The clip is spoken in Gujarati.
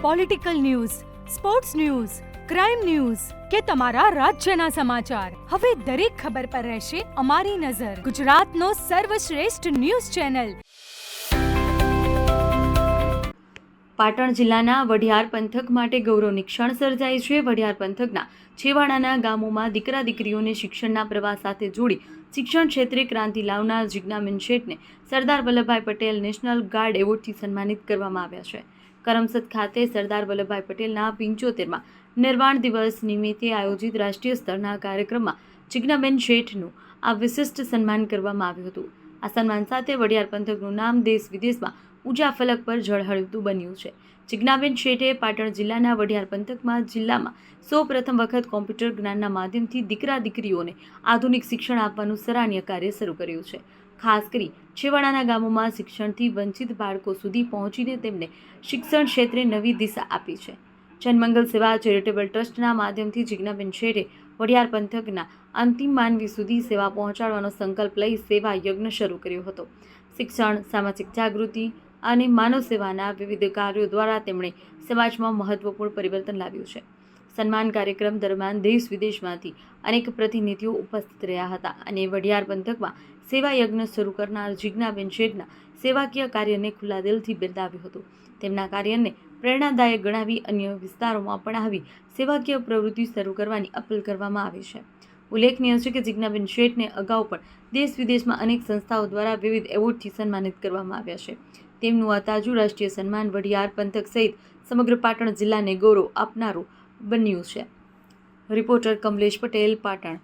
Political news, sports news, crime news કે તમારા રાજ્યના સમાચાર, હવે દરેક ખબર પર રહેશે અમારી નજર. ગુજરાતનો સર્વશ્રેષ્ઠ ન્યૂઝ ચેનલ. પાટણ જિલ્લાના વઢિયાર પંથક માટે ગૌરવની ક્ષણ સર્જાઈ છે. વઢિયાર પંથકના છેવાડાના ગામોમાં દીકરા દીકરીઓને શિક્ષણના પ્રવાહ સાથે જોડી શિક્ષણ ક્ષેત્રે ક્રાંતિ લાવનાર જિજ્ઞાબેન શેઠને સરદાર વલ્લભભાઈ પટેલ નેશનલ ગાર્ડ એવોર્ડથી સન્માનિત કરવામાં આવ્યા છે. કરમસદ ખાતે સરદાર વલ્લભભાઈ પટેલના 75મા નિર્વાણ દિવસ નિમિત્તે આયોજિત રાષ્ટ્રીય સ્તરના કાર્યક્રમમાં જિજ્ઞાબેન શેઠનું આ વિશિષ્ટ સન્માન કરવામાં આવ્યું હતું. આ સન્માન સાથે વઢિયાર પંથકનું નામ દેશ વિદેશમાં ઊંચા ફલક પર ઝળહળતું બન્યું છે. જિજ્ઞાબેન શેઠે પાટણ જિલ્લાના વઢિયાર પંથકમાં જિલ્લામાં સૌપ્રથમ વખત કોમ્પ્યુટર જ્ઞાનના માધ્યમથી દીકરા દીકરીઓને આધુનિક શિક્ષણ આપવાનું સરાહનીય કાર્ય શરૂ કર્યું છે. ખાસ કરી છેવાડાના ગામોમાં શિક્ષણથી વંચિત બાળકો સુધી પહોંચીને તેમને શિક્ષણ ક્ષેત્રે નવી દિશા આપી છે. જનમંગલ સેવા ચેરિટેબલ ટ્રસ્ટના માધ્યમથી જિજ્ઞાબેન શેઠે વઢિયાર પંથકના અંતિમ માનવી સુધી સેવા પહોંચાડવાનો સંકલ્પ લઈ સેવા યજ્ઞ શરૂ કર્યો હતો. શિક્ષણ, સામાજિક જાગૃતિ અને માનવ સેવાના વિવિધ કાર્યો દ્વારા તેમણે સમાજમાં મહત્વપૂર્ણ પરિવર્તન લાવ્યું છે. સન્માન કાર્યક્રમ દરમિયાન દેશ વિદેશમાંથી અનેક પ્રતિનિધિઓ ઉપસ્થિત રહ્યા હતા અને વઢિયાર પંથકમાં સેવા યજ્ઞ શરૂ કરનાર જિજ્ઞાબેન શેઠના સેવાકીય કાર્યને ખુલ્લા દિલથી બિરદાવ્યું હતું. તેમના કાર્યને પ્રેરણાદાયક ગણાવી અન્ય વિસ્તારોમાં પણ આવી સેવાકીય પ્રવૃત્તિ શરૂ કરવાની અપીલ કરવામાં આવી છે. ઉલ્લેખનીય છે કે જિજ્ઞાબેન શેઠને અગાઉ પણ દેશ વિદેશમાં અનેક સંસ્થાઓ દ્વારા વિવિધ એવોર્ડથી સન્માનિત કરવામાં આવ્યા છે. તેમનું આ તાજું રાષ્ટ્રીય સન્માન વઢિયાર પંથક સહિત સમગ્ર પાટણ જિલ્લાને ગૌરવ આપનારું બન્યું છે. રિપોર્ટર કમલેશ પટેલ, પાટણ.